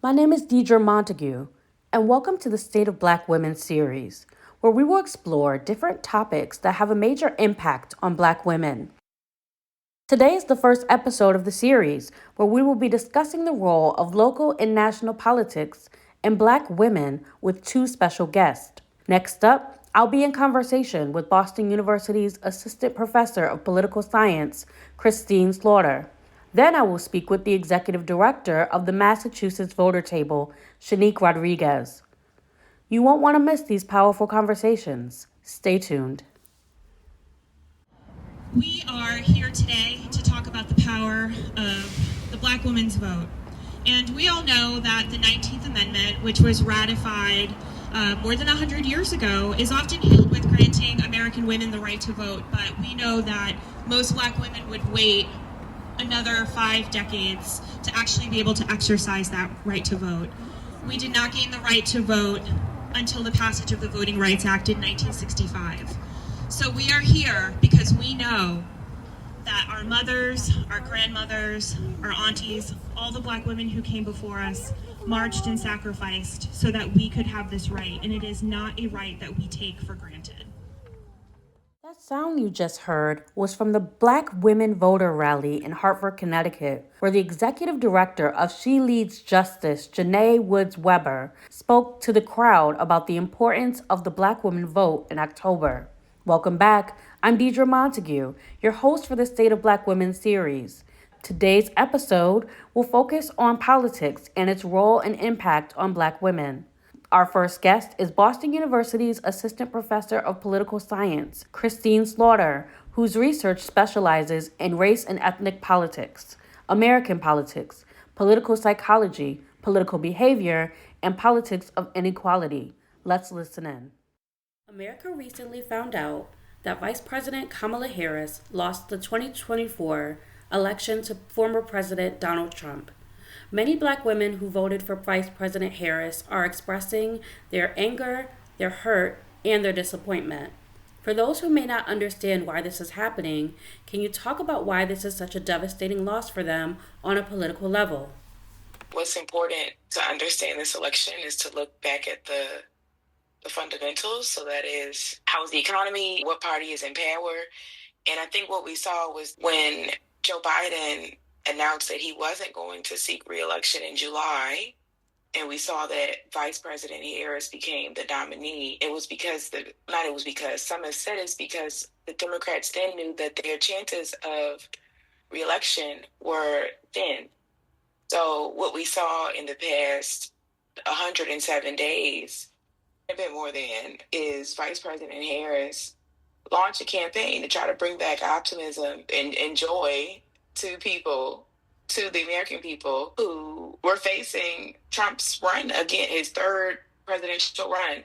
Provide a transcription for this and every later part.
My name is Deidre Montague, and welcome to the State of Black Women series, where we will explore different topics that have a major impact on Black women. Today is the first episode of the series, where we will be discussing the role of local and national politics and Black women with two special guests. Next up, I'll be in conversation with Boston University's Assistant Professor of Political Science, Christine Slaughter. Then I will speak with the Executive Director of the Massachusetts Voter Table, SHANIQUE Rodriguez. You won't want to miss these powerful conversations. Stay tuned. We are here today to talk about the power of the Black women's vote. And we all know that the 19th Amendment, which was ratified more than 100 years ago, is often hailed with granting American women the right to vote. But we know that most Black women would wait another 5 decades to actually be able to exercise that right to vote. We did not gain the right to vote until the passage of the Voting Rights Act in 1965. So we are here because we know that our mothers, our grandmothers, our aunties, all the Black women who came before us marched and sacrificed so that we could have this right, and it is not a right that we take for granted. That sound you just heard was from the Black Women Voter Rally in Hartford, Connecticut, where the executive director of She Leads Justice, Janae Woods Weber, spoke to the crowd about the importance of the Black women vote in October. Welcome back. I'm Deidre Montague, your host for the State of Black Women series. Today's episode will focus on politics and its role and impact on Black women. Our first guest is Boston University's Assistant Professor of Political Science, Christine Slaughter, whose research specializes in race and ethnic politics, American politics, political psychology, political behavior, and politics of inequality. Let's listen in. America recently found out that Vice President Kamala Harris lost the 2024 election to former President Donald Trump. Many Black women who voted for Vice President Harris are expressing their anger, their hurt, and their disappointment. For those who may not understand why this is happening, can you talk about why this is such a devastating loss for them on a political level? What's important to understand this election is to look back at the fundamentals. So that is, how's the economy? What party is in power? And I think what we saw was when Joe Biden announced that he wasn't going to seek re-election in July, and we saw that Vice President Harris became the nominee. Some have said it's because the Democrats then knew that their chances of re-election were thin. So what we saw in the past 107 days, a bit more than, is Vice President Harris launch a campaign to try to bring back optimism and joy to the American people who were facing Trump's run again, his third presidential run.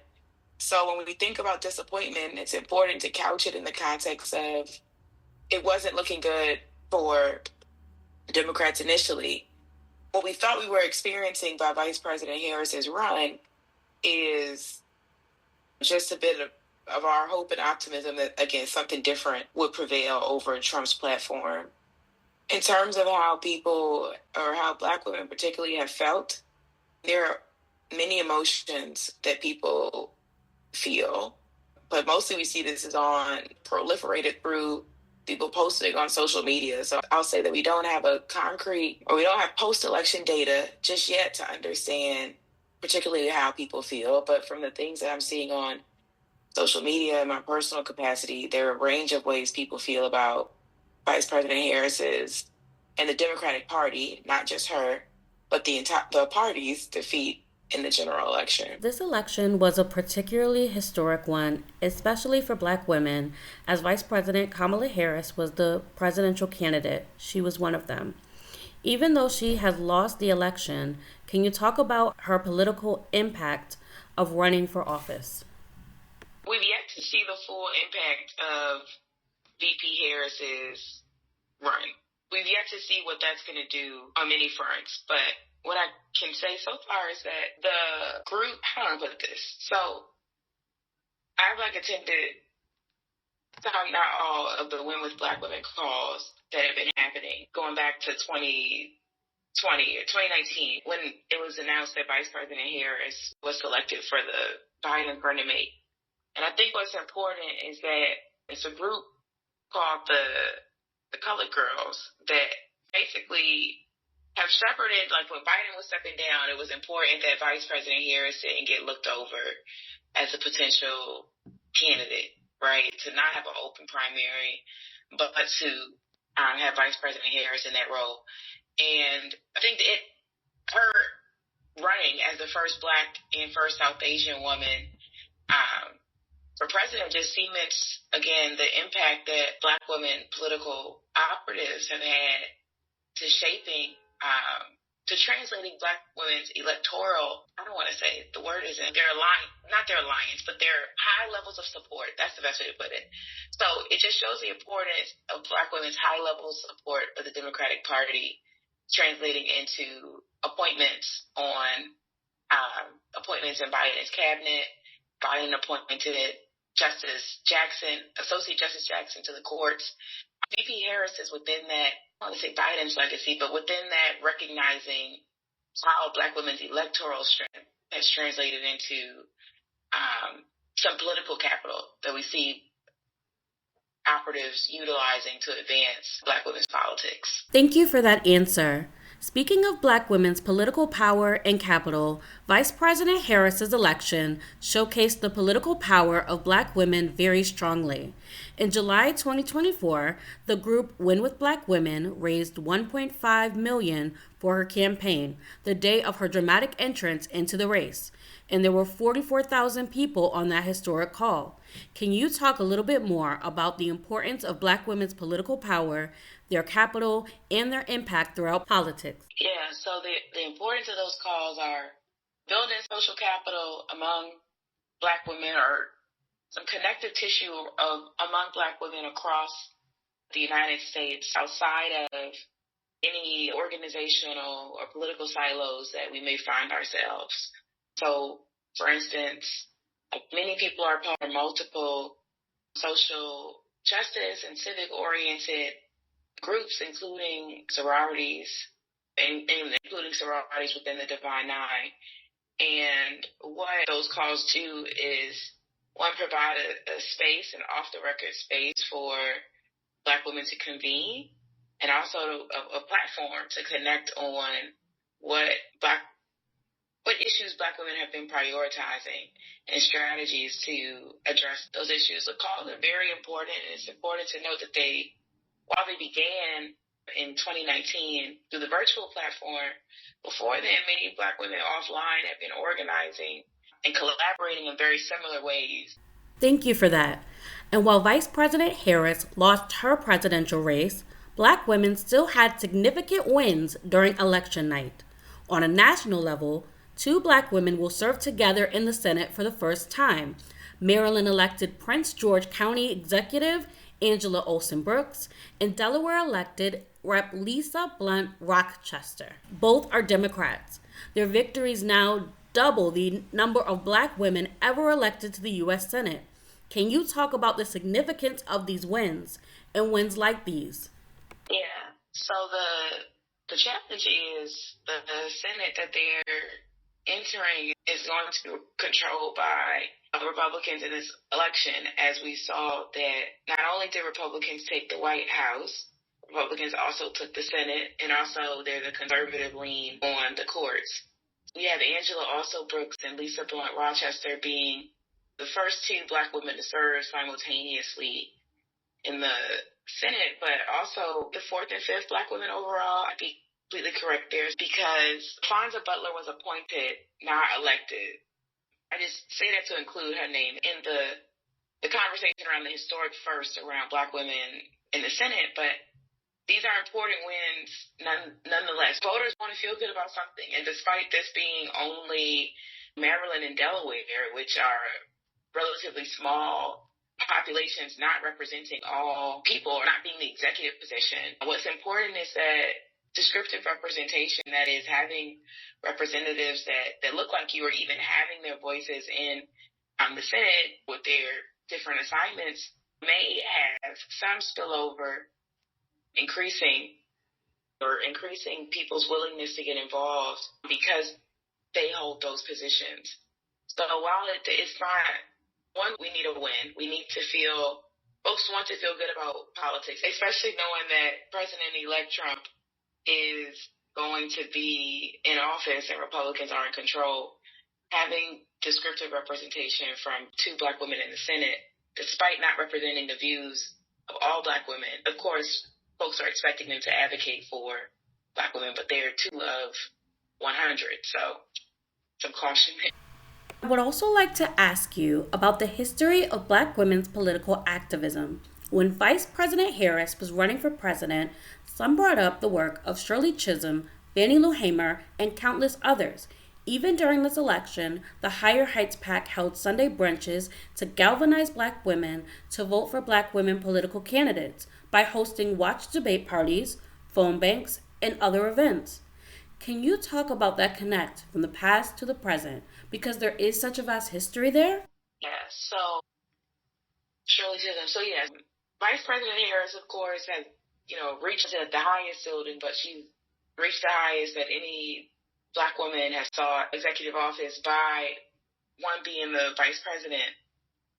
So when we think about disappointment, it's important to couch it in the context of it wasn't looking good for Democrats initially. What we thought we were experiencing by Vice President Harris's run is just a bit of our hope and optimism that, again, something different would prevail over Trump's platform. In terms of how people, or how Black women particularly, have felt, there are many emotions that people feel, but mostly we see this is proliferated through people posting on social media. So I'll say that we don't have post-election data just yet to understand particularly how people feel. But from the things that I'm seeing on social media in my personal capacity, there are a range of ways people feel about Vice President Harris's and the Democratic Party, not just her, but the party's defeat in the general election. This election was a particularly historic one, especially for Black women, as Vice President Kamala Harris was the presidential candidate. She was one of them. Even though she has lost the election, can you talk about her political impact of running for office? We've yet to see the full impact of VP Harris's run. We've yet to see what that's going to do on many fronts, but what I can say so far is that the group, how do I put this? So I've attended not all of the Win with Black Women calls that have been happening going back to 2020 2019, when it was announced that Vice President Harris was selected for the Biden running mate. And I think what's important is that it's a group called the Colored Girls that basically have shepherded, like when Biden was stepping down, it was important that Vice President Harris didn't get looked over as a potential candidate, right? To not have an open primary, but to have Vice President Harris in that role. And I think that her running as the first Black and first South Asian woman for president just cements, again, the impact that Black women political operatives have had to shaping, to translating Black women's electoral, I don't want to say the word isn't, not their alliance, but their high levels of support. That's the best way to put it. So it just shows the importance of Black women's high levels of support of the Democratic Party translating into appointments in Biden's cabinet. Biden appointed Associate Justice Jackson to the courts. VP Harris is within that, I don't want to say Biden's legacy, but within that, recognizing how Black women's electoral strength has translated into some political capital that we see operatives utilizing to advance Black women's politics. Thank you for that answer. Speaking of Black women's political power and capital, Vice President Harris's election showcased the political power of Black women very strongly. In July 2024, the group Win with Black Women raised $1.5 million for her campaign the day of her dramatic entrance into the race, and there were 44,000 people on that historic call. Can you talk a little bit more about the importance of Black women's political power, their capital, and their impact throughout politics? Yeah, so the importance of those calls are building social capital among Black women, or some connective tissue among Black women across the United States outside of any organizational or political silos that we may find ourselves. So, for instance, many people are part of multiple social justice and civic-oriented groups, including sororities, including sororities within the Divine Nine. And what those calls do is, one, provide a space, an off-the-record space for Black women to convene, and also a platform to connect on what issues Black women have been prioritizing and strategies to address those issues. The calls are very important, and it's important to note that while they began in 2019 through the virtual platform, before then, many Black women offline have been organizing and collaborating in very similar ways. Thank you for that. And while Vice President Harris lost her presidential race, Black women still had significant wins during election night. On a national level, 2 Black women will serve together in the Senate for the first time. Maryland elected Prince George County Executive Angela Olsen Brooks, and Delaware elected Rep. Lisa Blunt Rochester. Both are Democrats. Their victories now double the number of Black women ever elected to the U.S. Senate. Can you talk about the significance of these wins and wins like these? Yeah, so the challenge is the Senate that they're entering is going to be controlled by Republicans in this election, as we saw that not only did Republicans take the White House, Republicans also took the Senate, and also there's a conservative lean on the courts. We have Angela also Brooks and Lisa Blunt Rochester being the first 2 Black women to serve simultaneously in the Senate, but also the 4th and 5th Black women overall. I'd be completely correct there, because Fonza Butler was appointed, not elected. I just say that to include her name in the conversation around the historic first around Black women in the Senate, but these are important wins nonetheless. Voters want to feel good about something, and despite this being only Maryland and Delaware, which are relatively small populations not representing all people or not being the executive position, what's important is that descriptive representation, that is having representatives that look like you, or even having their voices in the Senate with their different assignments, may have some spillover, increasing or increasing people's willingness to get involved because they hold those positions. So while it's not, one, we need a win. We need to folks want to feel good about politics, especially knowing that President-elect Trump is going to be in office and Republicans are in control. Having descriptive representation from 2 Black women in the Senate, despite not representing the views of all Black women, of course, folks are expecting them to advocate for Black women, but they're 2 of 100, so some caution. I would also like to ask you about the history of Black women's political activism. When Vice President Harris was running for president, some brought up the work of Shirley Chisholm, Fannie Lou Hamer, and countless others. Even during this election, the Higher Heights PAC held Sunday brunches to galvanize Black women to vote for Black women political candidates by hosting watch debate parties, phone banks, and other events. Can you talk about that connect from the past to the present? Because there is such a vast history there. Yeah, so Shirley Chisholm. So yes, Vice President Harris, of course, has reached the highest ceiling, but she reached the highest that any Black woman has sought executive office by, 1, being the vice president,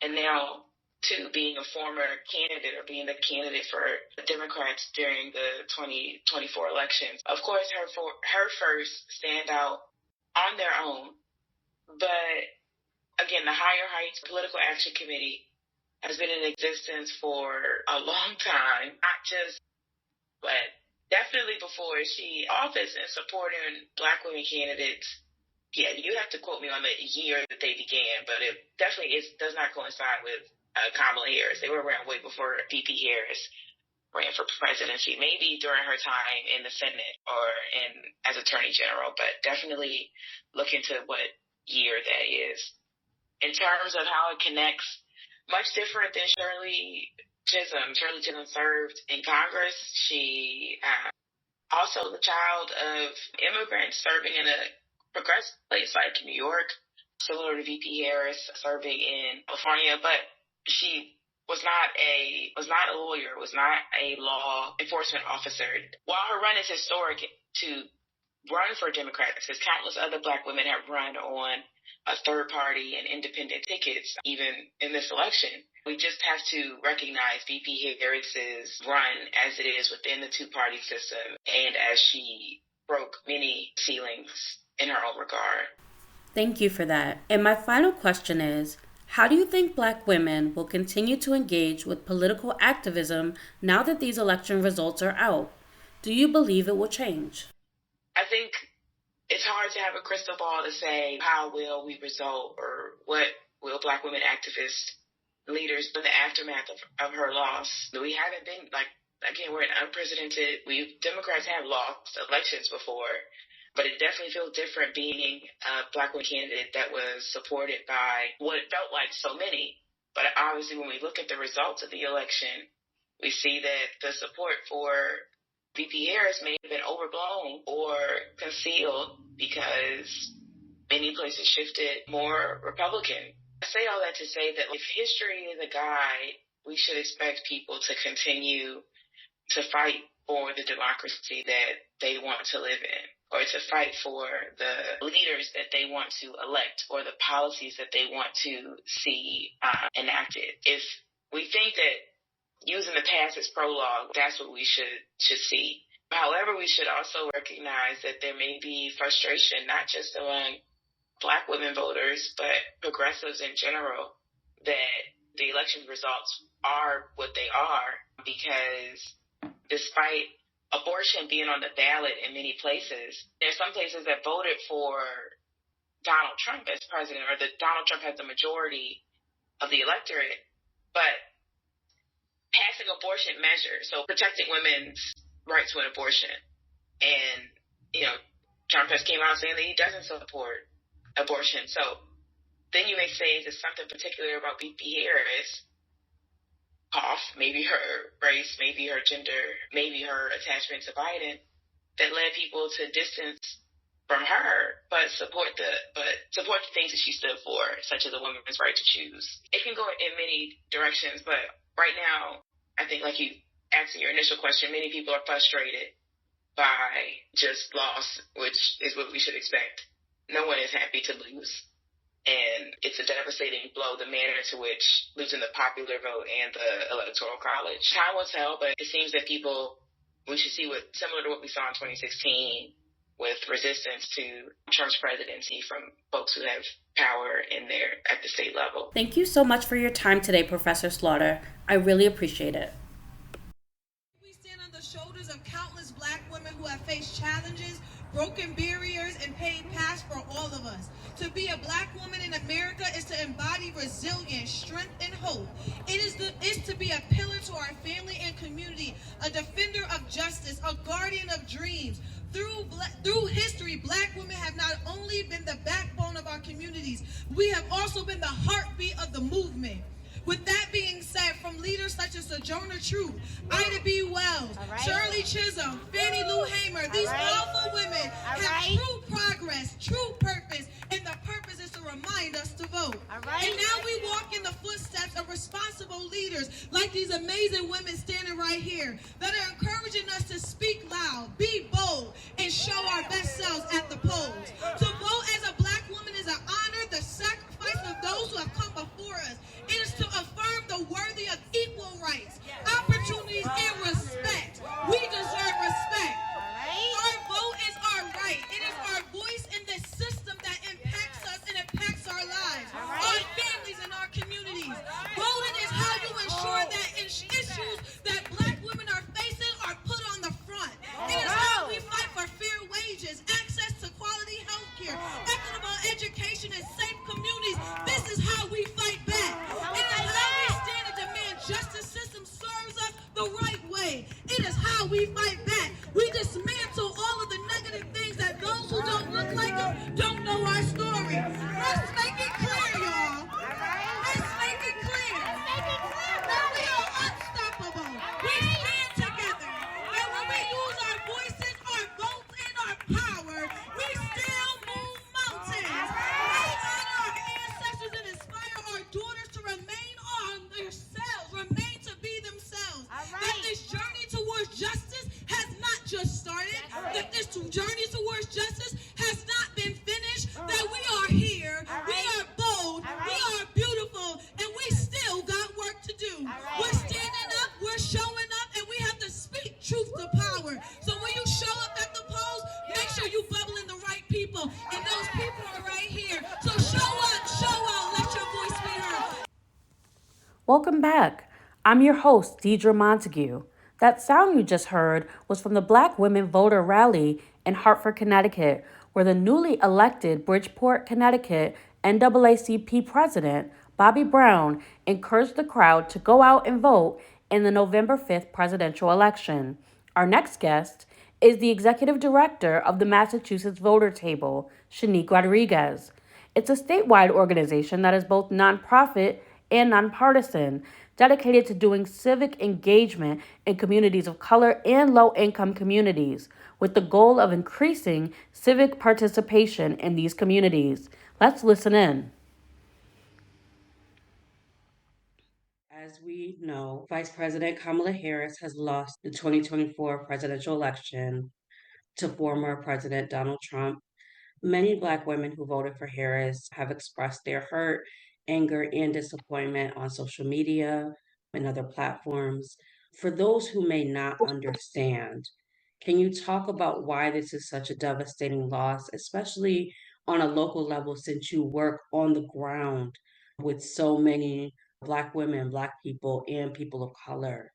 and now 2, being a former candidate or being the candidate for the Democrats during the 2024 elections. Of course, her first stand out on their own, but again, the Higher Heights Political Action Committee has been in existence for a long time, not just, but definitely before she office and supporting Black women candidates. Yeah, you have to quote me on the year that they began, but it definitely does not coincide with Kamala Harris. They were around way before VP Harris ran for presidency, maybe during her time in the Senate or as Attorney General, but definitely look into what year that is. In terms of how it connects, much different than Shirley Chisholm. Shirley Chisholm served in Congress. She also the child of immigrants serving in a progressive place like New York, similar to VP Harris serving in California, but she was not a lawyer, was not a law enforcement officer. While her run is historic to run for Democrats, as countless other Black women have run on a third party and independent tickets, even in this election. We just have to recognize VP Harris's run as it is within the 2-party system and as she broke many ceilings in her own regard. Thank you for that. And my final question is, how do you think Black women will continue to engage with political activism now that these election results are out? Do you believe it will change? I think it's hard to have a crystal ball to say how will we result or what will Black women activist leaders in the aftermath of her loss. We haven't been we're an unprecedented, Democrats have lost elections before, but it definitely feels different being a Black woman candidate that was supported by what felt like so many. But obviously when we look at the results of the election, we see that the support for VP Harris may have been overblown or concealed because many places shifted more Republican. I say all that to say that if history is a guide, we should expect people to continue to fight for the democracy that they want to live in, or to fight for the leaders that they want to elect, or the policies that they want to see enacted. If we think that using the past as prologue, that's what we should see. However, we should also recognize that there may be frustration, not just among Black women voters, but progressives in general, that the election results are what they are, because despite abortion being on the ballot in many places, there's some places that voted for Donald Trump as president, or that Donald Trump has the majority of the electorate, but passing abortion measures, so protecting women's right to an abortion. And, Trump has came out saying that he doesn't support abortion. So then you may say, is there something particular about VP Harris, PROF, maybe her race, maybe her gender, maybe her attachment to Biden, that led people to distance from her, but support the things that she stood for, such as a woman's right to choose. It can go in many directions, but right now, I think, like you asked in your initial question, many people are frustrated by just loss, which is what we should expect. No one is happy to lose. And it's a devastating blow, the manner to which losing the popular vote and the electoral college. Time will tell, but it seems that we should see what similar to what we saw in 2016 with resistance to Trump's presidency from folks who have power at the state level. Thank you so much for your time today, Professor Slaughter. I really appreciate it. We stand on the shoulders of countless Black women who have faced challenges, broken barriers, and paid past for all of us. To be a Black woman in America is to embody resilience, strength, and hope. It is to be a pillar to our family and community, a defender of justice, a guardian of dreams. Through history, Black women have not only been the backbone of our communities, we have also been the heartbeat of the movement. With that being said, from leaders such as Sojourner Truth, Ida B. Wells, Shirley Chisholm, Fannie Lou Hamer, these powerful women have true progress, true purpose, and the purpose is to remind us to vote. And now we walk in the footsteps of responsible leaders like these amazing women standing right here that are encouraging us to speak loud, be bold, and show our best selves at the polls. To vote as a Black woman is an honor, the sacrifice of those who have come before us. It is to affirm the worthy of equal rights, opportunities, and respect. We deserve respect. Our vote is our right. It is our voice in this system that impacts us and impacts our lives, our families, and our communities. Voting is how you ensure that issues that Black women are facing are put on the front. It is how we fight for fair wages, access to quality health care, equitable education, and safe communities. This is how we fight back. It is how we stand and demand justice system serves us the right way. It is how we fight back. We dismantle all of the negative things that those who don't look like us don't know our story. Let's make it clear, y'all. Let's make it clear that we are unstoppable. We stand together. And when we use our voices, our votes, and our power, we still move mountains. We honor our ancestors and inspire our daughters to remain on themselves, remain to be themselves. That this journey towards justice has not just started, that this journey towards justice has not been finished, that we are here, we are bold, we are beautiful, and we still got work to do. We're standing up, we're showing up, and we have to speak truth to power. So when you show up at the polls, make sure you bubbling the right people, and those people are right here. So show out, let your voice be heard. Welcome back. I'm your host, Deidre Montague. That sound you just heard was from the Black Women Voter Rally in Hartford, Connecticut, where the newly elected Bridgeport, Connecticut NAACP President, Bobby Brown, encouraged the crowd to go out and vote in the November 5th presidential election. Our next guest is the Executive Director of the Massachusetts Voter Table, SHANIQUE Rodriguez. It's a statewide organization that is both nonprofit and nonpartisan, dedicated to doing civic engagement in communities of color and low-income communities, with the goal of increasing civic participation in these communities. Let's listen in. As we know, Vice President Kamala Harris has lost the 2024 presidential election to former President Donald Trump. Many Black women who voted for Harris have expressed their hurt, anger, and disappointment on social media and other platforms. For those who may not understand, can you talk about why this is such a devastating loss, especially on a local level, since you work on the ground with so many Black women, Black people, and people of color?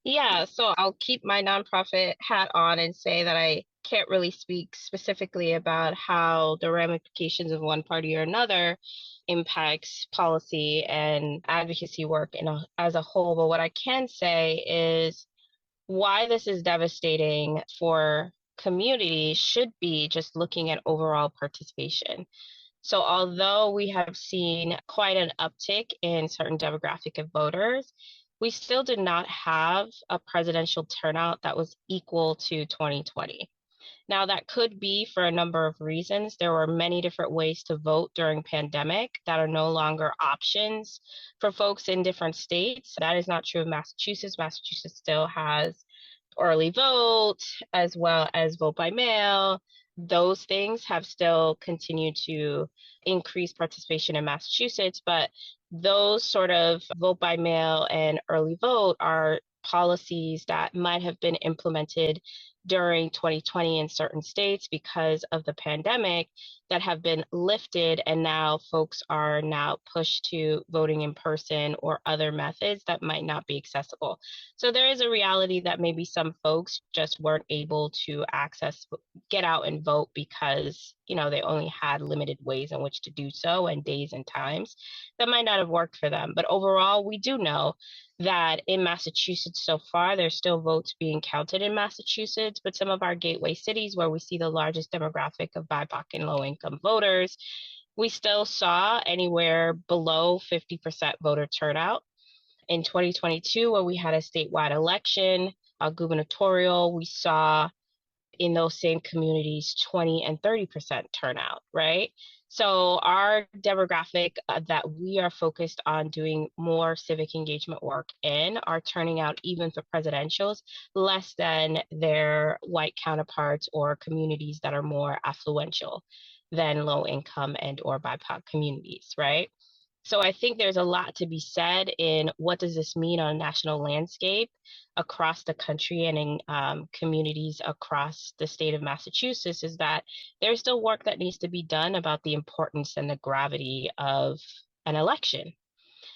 Yeah, so I'll keep my nonprofit hat on and say that I can't really speak specifically about how the ramifications of one party or another impacts policy and advocacy work as a whole. But what I can say is why this is devastating for communities should be just looking at overall participation. So although we have seen quite an uptick in certain demographic of voters, we still did not have a presidential turnout that was equal to 2020. Now, that could be for a number of reasons. There were many different ways to vote during pandemic that are no longer options for folks in different states. That is not true of Massachusetts. Massachusetts still has early vote, as well as vote by mail. Those things have still continued to increase participation in Massachusetts, but those sort of vote by mail and early vote are policies that might have been implemented during 2020 in certain states because of the pandemic that have been lifted, and now folks are now pushed to voting in person or other methods that might not be accessible. So there is a reality that maybe some folks just weren't able to get out and vote because, they only had limited ways in which to do so and days and times that might not have worked for them. But overall, we do know that in Massachusetts so far, there's still votes being counted in Massachusetts, but some of our gateway cities where we see the largest demographic of BIPOC and low income voters, we still saw anywhere below 50% voter turnout. In 2022, where we had a statewide election, gubernatorial, we saw in those same communities 20 and 30% turnout, right? So our demographic that we are focused on doing more civic engagement work in are turning out, even for presidentials, less than their white counterparts or communities that are more affluential than low income and or BIPOC communities, right? So I think there's a lot to be said in what does this mean on a national landscape across the country and in communities across the state of Massachusetts, is that there's still work that needs to be done about the importance and the gravity of an election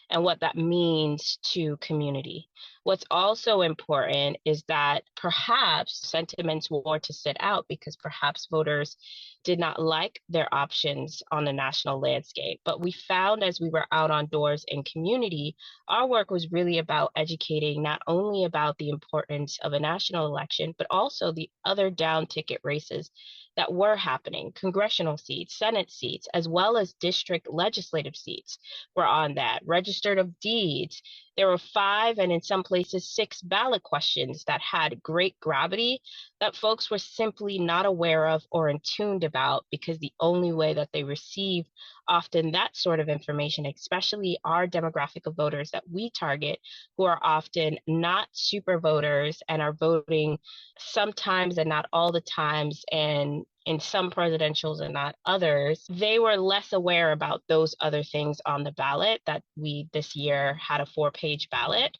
and what that means to community. What's also important is that perhaps sentiments were to sit out because perhaps voters did not like their options on the national landscape. But we found as we were out on doors in community, our work was really about educating not only about the importance of a national election, but also the other down ticket races that were happening. Congressional seats, Senate seats, as well as district legislative seats were on that. Registered of deeds. There were 5 and in some places 6 ballot questions that had great gravity that folks were simply not aware of or in tuned about, because the only way that they receive often that sort of information, especially our demographic of voters that we target, who are often not super voters and are voting sometimes and not all the times, and in some presidentials and not others, they were less aware about those other things on the ballot that we this year had a 4-page ballot.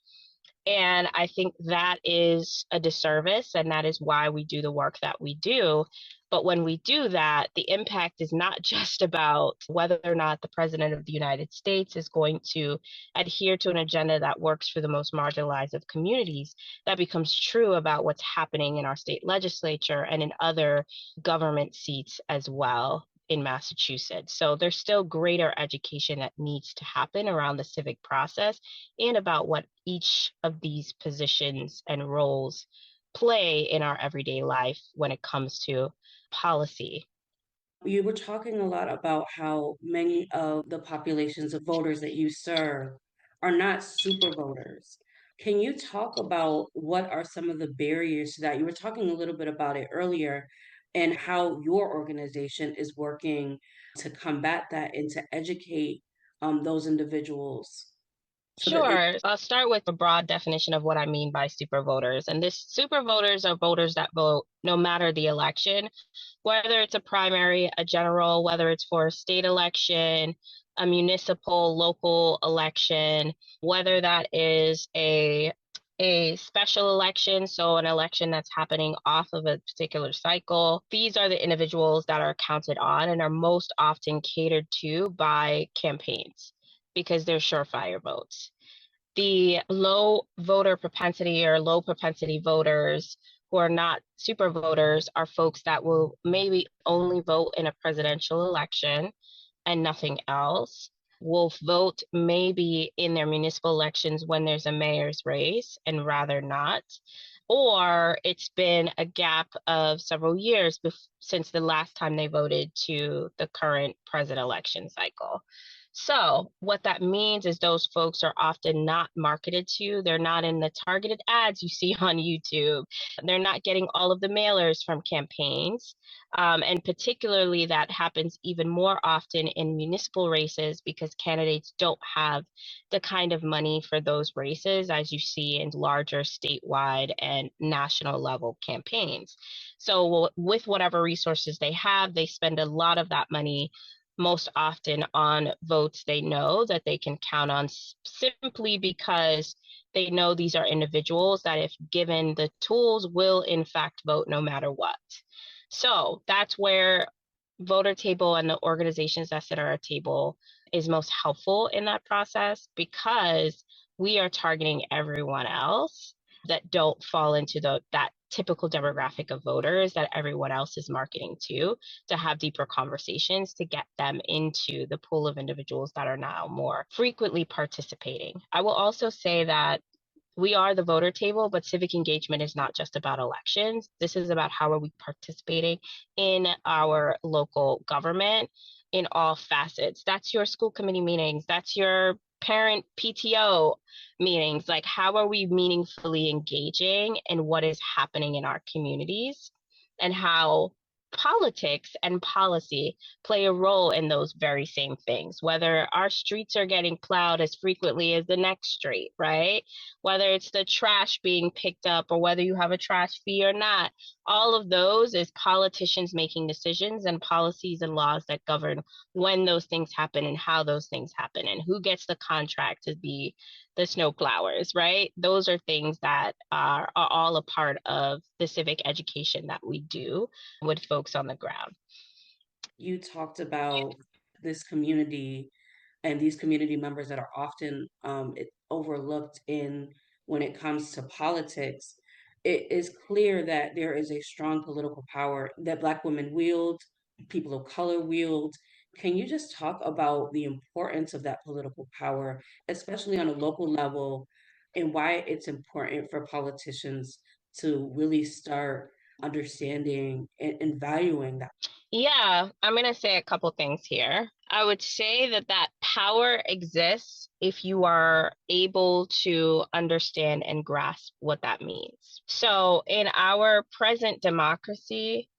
And I think that is a disservice, and that is why we do the work that we do. But when we do that, the impact is not just about whether or not the president of the United States is going to adhere to an agenda that works for the most marginalized of communities. That becomes true about what's happening in our state legislature and in other government seats as well in Massachusetts. So there's still greater education that needs to happen around the civic process and about what each of these positions and roles play in our everyday life when it comes to policy. You were talking a lot about how many of the populations of voters that you serve are not super voters. Can you talk about what are some of the barriers to that? You were talking a little bit about it earlier, and how your organization is working to combat that and to educate those individuals so that they. Sure. I'll start with a broad definition of what I mean by super voters. And this super voters are voters that vote no matter the election, whether it's a primary, a general, whether it's for a state election, a municipal, local election, whether that is a special election, so an election that's happening off of a particular cycle. These are the individuals that are counted on and are most often catered to by campaigns because they're surefire votes. The low voter propensity or low propensity voters who are not super voters are folks that will maybe only vote in a presidential election and nothing else, will vote maybe in their municipal elections when there's a mayor's race and rather not, or it's been a gap of several years since the last time they voted to the current president election cycle. So what that means is those folks are often not marketed to. They're not in the targeted ads you see on YouTube. They're not getting all of the mailers from campaigns. And particularly that happens even more often in municipal races because candidates don't have the kind of money for those races as you see in larger statewide and national level campaigns. So with whatever resources they have, they spend a lot of that money most often on votes they know that they can count on simply because they know these are individuals that, if given the tools, will in fact vote no matter what. So that's where voter table and the organizations that sit at our table is most helpful in that process, because we are targeting everyone else that don't fall into that typical demographic of voters that everyone else is marketing to have deeper conversations to get them into the pool of individuals that are now more frequently participating. I will also say that we are the voter table, but civic engagement is not just about elections. This is about how are we participating in our local government in all facets. That's your school committee meetings, that's your parent PTO meetings. Like, how are we meaningfully engaging in what is happening in our communities, and how politics and policy play a role in those very same things, whether our streets are getting plowed as frequently as the next street, right? Whether it's the trash being picked up or whether you have a trash fee or not. All of those is politicians making decisions and policies and laws that govern when those things happen and how those things happen and who gets the contract to be the snow plowers, right? Those are things that are all a part of the civic education that we do with folks on the ground. You talked about this community and these community members that are often overlooked in when it comes to politics. It is clear that there is a strong political power that Black women wield, people of color wield. Can you just talk about the importance of that political power, especially on a local level, and why it's important for politicians to really start understanding and valuing that? Yeah, I'm going to say a couple things here. I would say that power exists if you are able to understand and grasp what that means. So in our present democracy,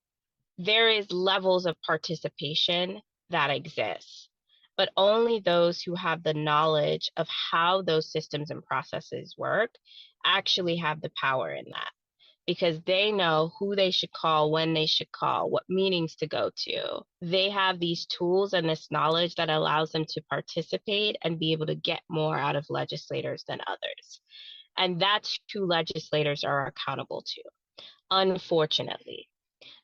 there is levels of participation that exist, but only those who have the knowledge of how those systems and processes work actually have the power in that, because they know who they should call, when they should call, what meetings to go to. They have these tools and this knowledge that allows them to participate and be able to get more out of legislators than others. And that's who legislators are accountable to, unfortunately.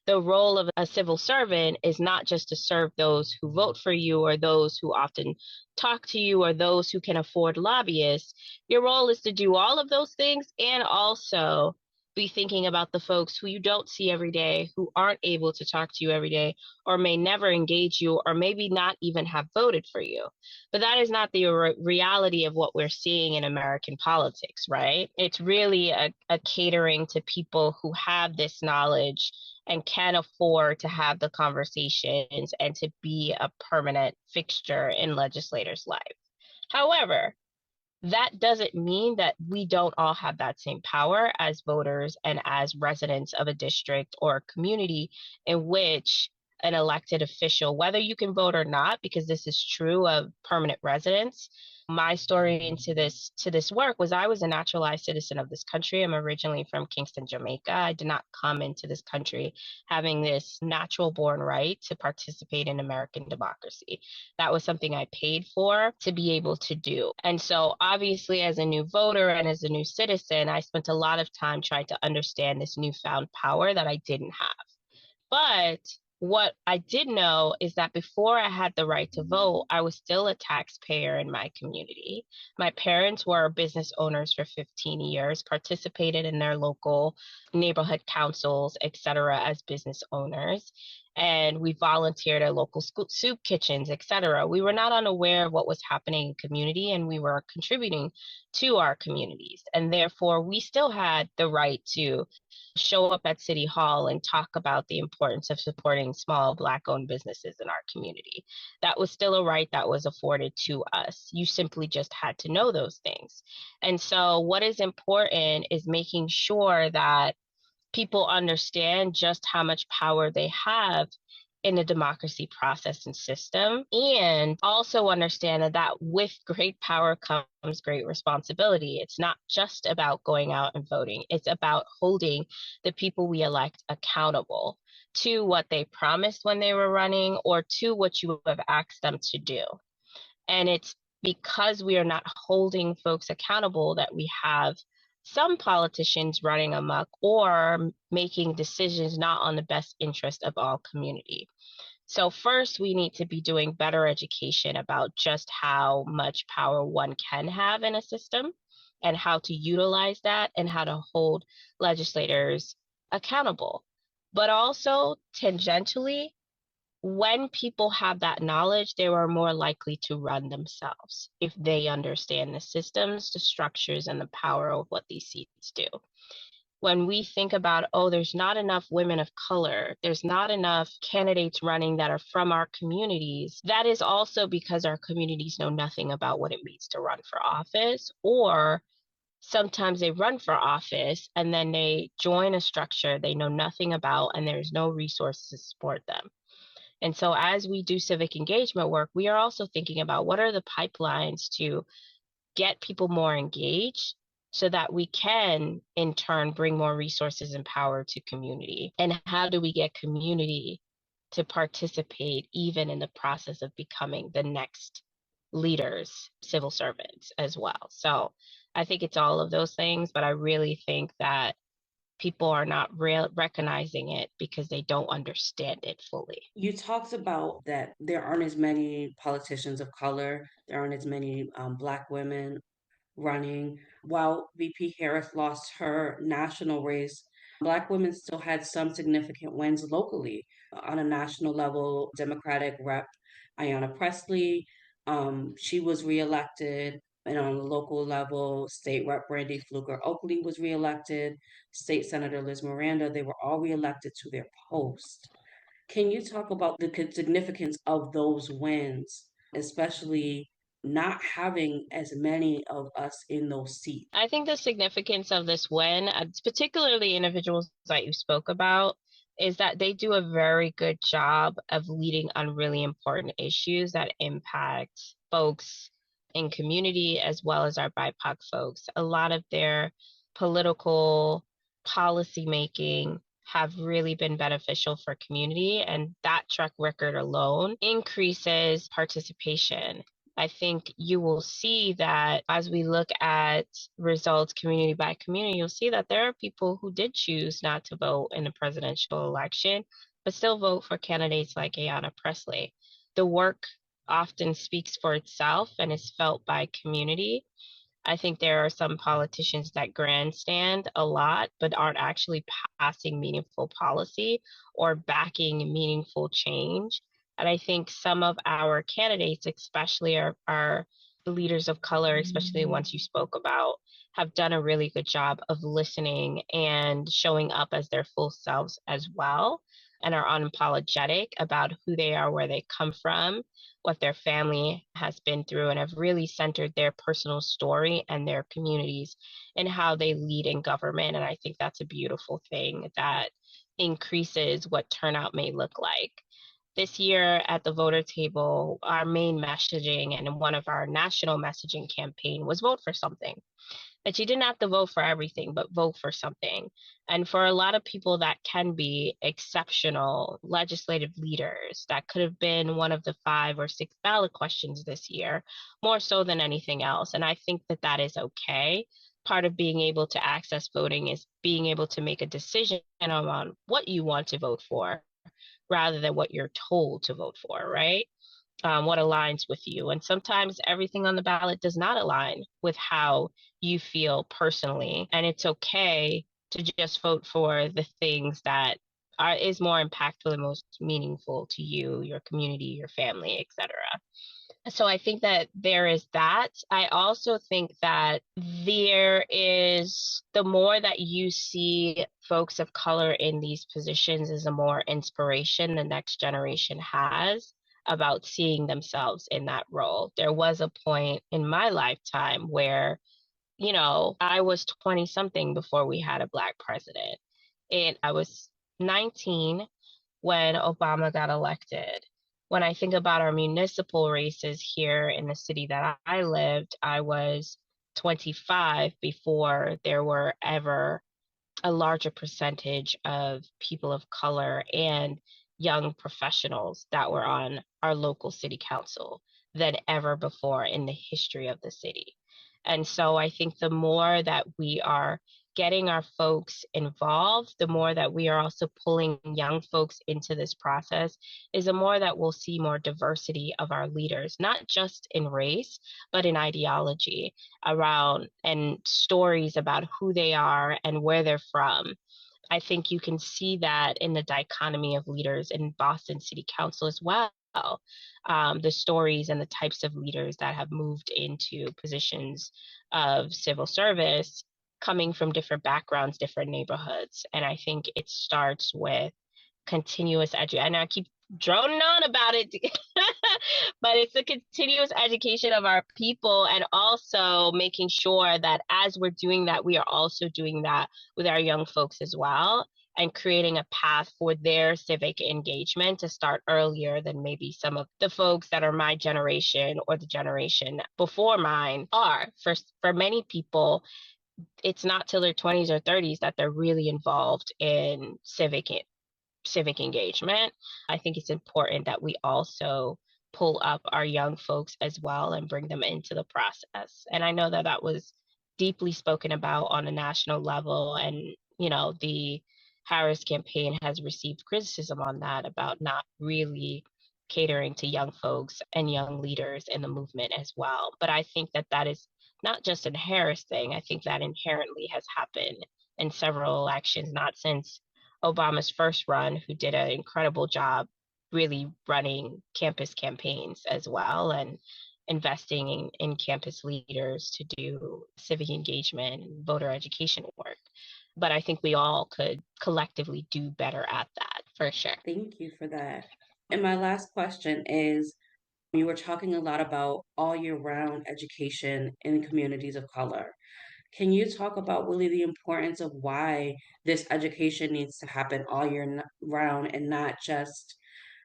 The role of a civil servant is not just to serve those who vote for you or those who often talk to you or those who can afford lobbyists. Your role is to do all of those things and also be thinking about the folks who you don't see every day, who aren't able to talk to you every day, or may never engage you, or maybe not even have voted for you. But that is not the reality of what we're seeing in American politics, right? It's really a catering to people who have this knowledge and can afford to have the conversations and to be a permanent fixture in legislators' life. However, that doesn't mean that we don't all have that same power as voters and as residents of a district or a community in which an elected official, whether you can vote or not, because this is true of permanent residents. My story into this work was I was a naturalized citizen of this country. I'm originally from Kingston, Jamaica. I did not come into this country having this natural born right to participate in American democracy. That was something I paid for to be able to do. And so obviously as a new voter and as a new citizen, I spent a lot of time trying to understand this newfound power that I didn't have. But what I did know is that before I had the right to vote, I was still a taxpayer in my community. My parents were business owners for 15 years, participated in their local neighborhood councils, et cetera, as business owners. And we volunteered at local soup kitchens, et cetera. We were not unaware of what was happening in community, and we were contributing to our communities. And therefore, we still had the right to show up at City Hall and talk about the importance of supporting small Black-owned businesses in our community. That was still a right that was afforded to us. You simply just had to know those things. And so what is important is making sure that people understand just how much power they have in the democracy process and system, and also understand that with great power comes great responsibility. It's not just about going out and voting. It's about holding the people we elect accountable to what they promised when they were running or to what you have asked them to do. And it's because we are not holding folks accountable that we have some politicians running amok or making decisions not on the best interest of all community. So first, we need to be doing better education about just how much power one can have in a system and how to utilize that and how to hold legislators accountable. But also, tangentially, when people have that knowledge, they are more likely to run themselves if they understand the systems, the structures, and the power of what these seats do. When we think about, oh, there's not enough women of color, there's not enough candidates running that are from our communities, that is also because our communities know nothing about what it means to run for office, or sometimes they run for office and then they join a structure they know nothing about and there's no resources to support them. And so as we do civic engagement work, we are also thinking about what are the pipelines to get people more engaged so that we can, in turn, bring more resources and power to community. And how do we get community to participate even in the process of becoming the next leaders, civil servants as well? So I think it's all of those things, but I really think that people are not recognizing it because they don't understand it fully. You talked about that there aren't as many politicians of color, there aren't as many Black women running. While VP Harris lost her national race, Black women still had some significant wins locally. On a national level, Democratic Rep Ayanna Pressley, she was reelected. And on the local level, State Rep Brandy Fluker Oakley was reelected. State Senator Liz Miranda, they were all reelected to their post. Can you talk about the significance of those wins, especially not having as many of us in those seats? I think the significance of this win, particularly individuals that you spoke about, is that they do a very good job of leading on really important issues that impact folks in community as well as our BIPOC folks. A lot of their political policy making have really been beneficial for community, and that track record alone increases participation. I think you will see that as we look at results community by community, you'll see that there are people who did choose not to vote in the presidential election, but still vote for candidates like Ayanna Pressley. The work often speaks for itself and is felt by community. I think there are some politicians that grandstand a lot, but aren't actually passing meaningful policy or backing meaningful change. And I think some of our candidates, especially our leaders of color, especially the ones you spoke about, have done a really good job of listening and showing up as their full selves as well, and are unapologetic about who they are, where they come from, what their family has been through, and have really centered their personal story and their communities and how they lead in government. And I think that's a beautiful thing that increases what turnout may look like. This year at the voter table, our main messaging and one of our national messaging campaign was vote for something. That you didn't have to vote for everything, but vote for something. And for a lot of people, that can be exceptional legislative leaders. That could have been one of the 5 or 6 ballot questions this year, more so than anything else. And I think that that is okay. Part of being able to access voting is being able to make a decision on what you want to vote for rather than what you're told to vote for, right? What aligns with you. And sometimes everything on the ballot does not align with how you feel personally. And it's okay to just vote for the things that is more impactful and most meaningful to you, your community, your family, etc. So I think that there is that. I also think that there is, the more that you see folks of color in these positions, is the more inspiration the next generation has about seeing themselves in that role. There was a point in my lifetime where, I was 20 something before we had a Black president. And I was 19 when Obama got elected. When I think about our municipal races here in the city that I lived, I was 25 before there were ever a larger percentage of people of color and young professionals that were on our local city council than ever before in the history of the city. And so I think the more that we are getting our folks involved, the more that we are also pulling young folks into this process, is the more that we'll see more diversity of our leaders, not just in race, but in ideology around and stories about who they are and where they're from. I think you can see that in the dichotomy of leaders in Boston City Council as well. The stories and the types of leaders that have moved into positions of civil service coming from different backgrounds, different neighborhoods. And I think it starts with continuous education. And I keep droning on about it, but it's a continuous education of our people, and also making sure that as we're doing that, we are also doing that with our young folks as well, and creating a path for their civic engagement to start earlier than maybe some of the folks that are my generation or the generation before mine are. For many people, it's not till their 20s or 30s that they're really involved in civic engagement. I think it's important that we also pull up our young folks as well and bring them into the process. And I know that that was deeply spoken about on a national level. And, the Harris campaign has received criticism on that, about not really catering to young folks and young leaders in the movement as well. But I think that that is not just a Harris thing. I think that inherently has happened in several elections, not since Obama's first run, who did an incredible job really running campus campaigns as well, and investing in campus leaders to do civic engagement and voter education work. But I think we all could collectively do better at that, for sure. Thank you for that. And my last question is, you were talking a lot about all year round education in communities of color. Can you talk about really the importance of why this education needs to happen all year round and not just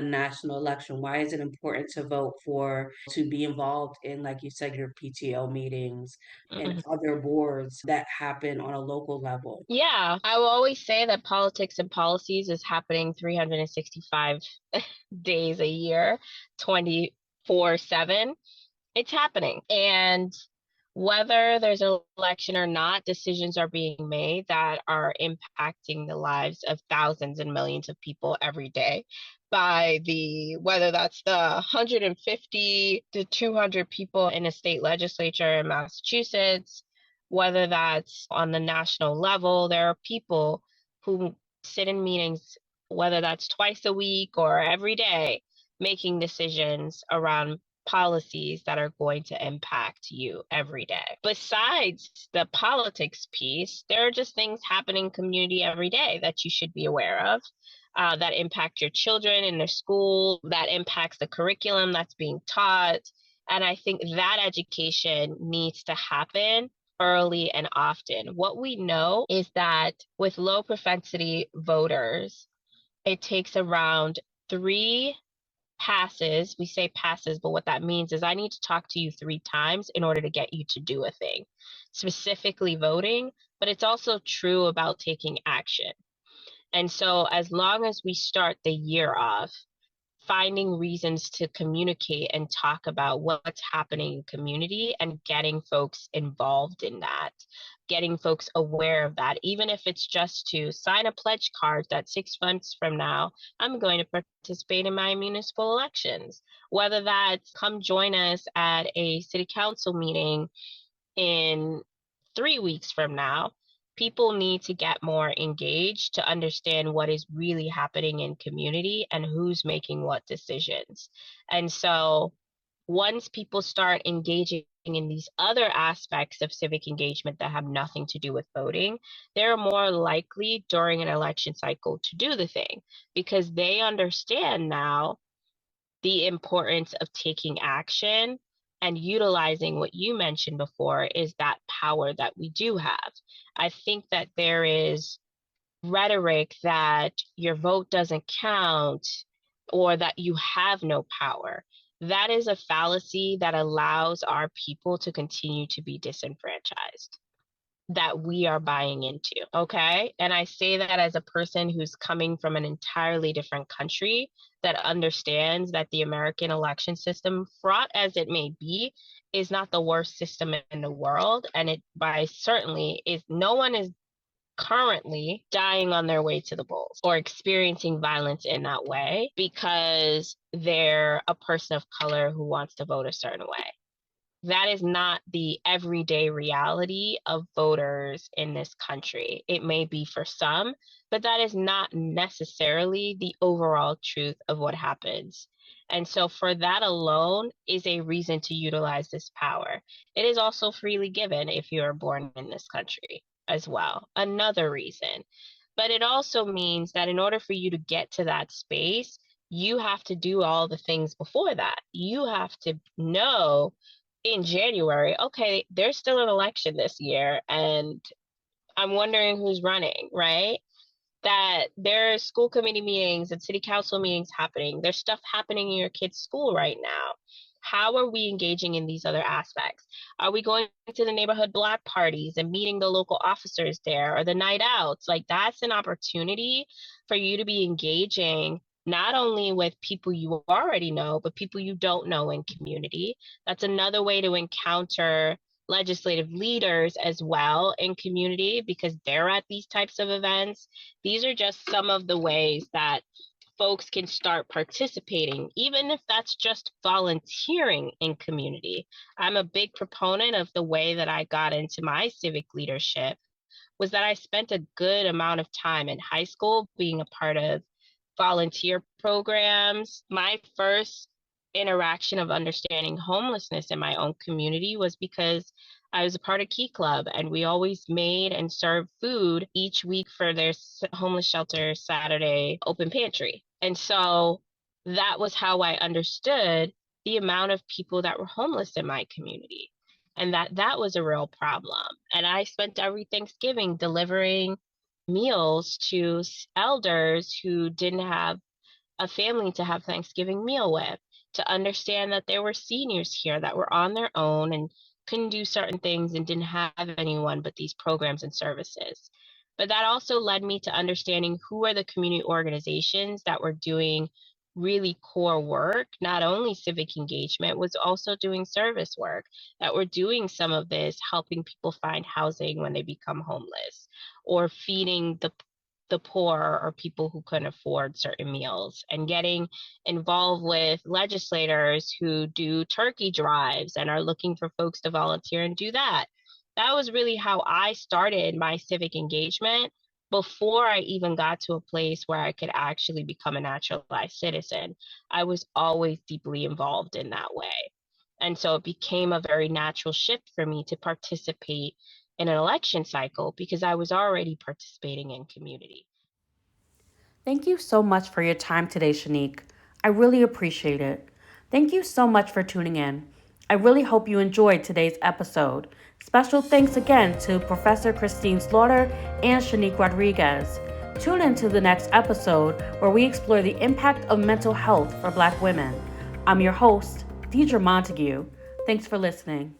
a national election? Why is it important to vote for, to be involved in, like you said, your PTO meetings and Mhm. other boards that happen on a local level? Yeah, I will always say that politics and policies is happening 365 days a year, 24/7. It's happening. And whether there's an election or not, decisions are being made that are impacting the lives of thousands and millions of people every day, by whether that's the 150 to 200 people in a state legislature in Massachusetts, whether that's on the national level. There are people who sit in meetings, whether that's twice a week or every day, making decisions around policies that are going to impact you every day. Besides the politics piece, there are just things happening in community every day that you should be aware of, that impact your children in their school, that impacts the curriculum that's being taught. And I think that education needs to happen early and often. What we know is that with low propensity voters, it takes around 3 passes. We say passes, but what that means is I need to talk to you 3 times in order to get you to do a thing, specifically voting, but it's also true about taking action. And so as long as we start the year off finding reasons to communicate and talk about what's happening in community and getting folks involved in that, getting folks aware of that, even if it's just to sign a pledge card that 6 months from now, I'm going to participate in my municipal elections, whether that's come join us at a city council meeting in 3 weeks from now. People need to get more engaged to understand what is really happening in community and who's making what decisions. And so Once people start engaging in these other aspects of civic engagement that have nothing to do with voting, they're more likely during an election cycle to do the thing because they understand now the importance of taking action and utilizing what you mentioned before is that power that we do have. I think that there is rhetoric that your vote doesn't count or that you have no power. That is a fallacy that allows our people to continue to be disenfranchised that we are buying into. Okay. And I say that as a person who's coming from an entirely different country that understands that the American election system, fraught as it may be, is not the worst system in the world. And it by certainly is no one is currently dying on their way to the polls or experiencing violence in that way because they're a person of color who wants to vote a certain way. That is not the everyday reality of voters in this country. It may be for some, but that is not necessarily the overall truth of what happens. And so, for that alone is a reason to utilize this power. It is also freely given if you are born in this country as well. Another reason. But it also means that in order for you to get to that space, you have to do all the things before that. You have to know in January, okay, there's still an election this year, and I'm wondering who's running, right? That there's school committee meetings and city council meetings happening. There's stuff happening in your kid's school right now. How are we engaging in these other aspects? Are we going to the neighborhood block parties and meeting the local officers there or the night outs? Like, that's an opportunity for you to be engaging not only with people you already know, but people you don't know in community. That's another way to encounter legislative leaders as well in community because they're at these types of events. These are just some of the ways that folks can start participating, even if that's just volunteering in community. I'm a big proponent of the way that I got into my civic leadership was that I spent a good amount of time in high school being a part of volunteer programs. My first interaction of understanding homelessness in my own community was because I was a part of Key Club and we always made and served food each week for their homeless shelter Saturday open pantry. And so that was how I understood the amount of people that were homeless in my community and that was a real problem. And I spent every Thanksgiving delivering meals to elders who didn't have a family to have Thanksgiving meal with, to understand that there were seniors here that were on their own and couldn't do certain things and didn't have anyone but these programs and services. But that also led me to understanding who are the community organizations that were doing really core work, not only civic engagement, was also doing service work, that were doing some of this, helping people find housing when they become homeless, or feeding the poor or people who couldn't afford certain meals, and getting involved with legislators who do turkey drives and are looking for folks to volunteer and do that. That was really how I started my civic engagement before I even got to a place where I could actually become a naturalized citizen. I was always deeply involved in that way. And so it became a very natural shift for me to participate in an election cycle because I was already participating in community. Thank you so much for your time today, Shanique. I really appreciate it. Thank you so much for tuning in. I really hope you enjoyed today's episode. Special thanks again to Professor Christine Slaughter and Shanique Rodriguez. Tune in to the next episode where we explore the impact of mental health for Black women. I'm your host, Deidre Montague. Thanks for listening.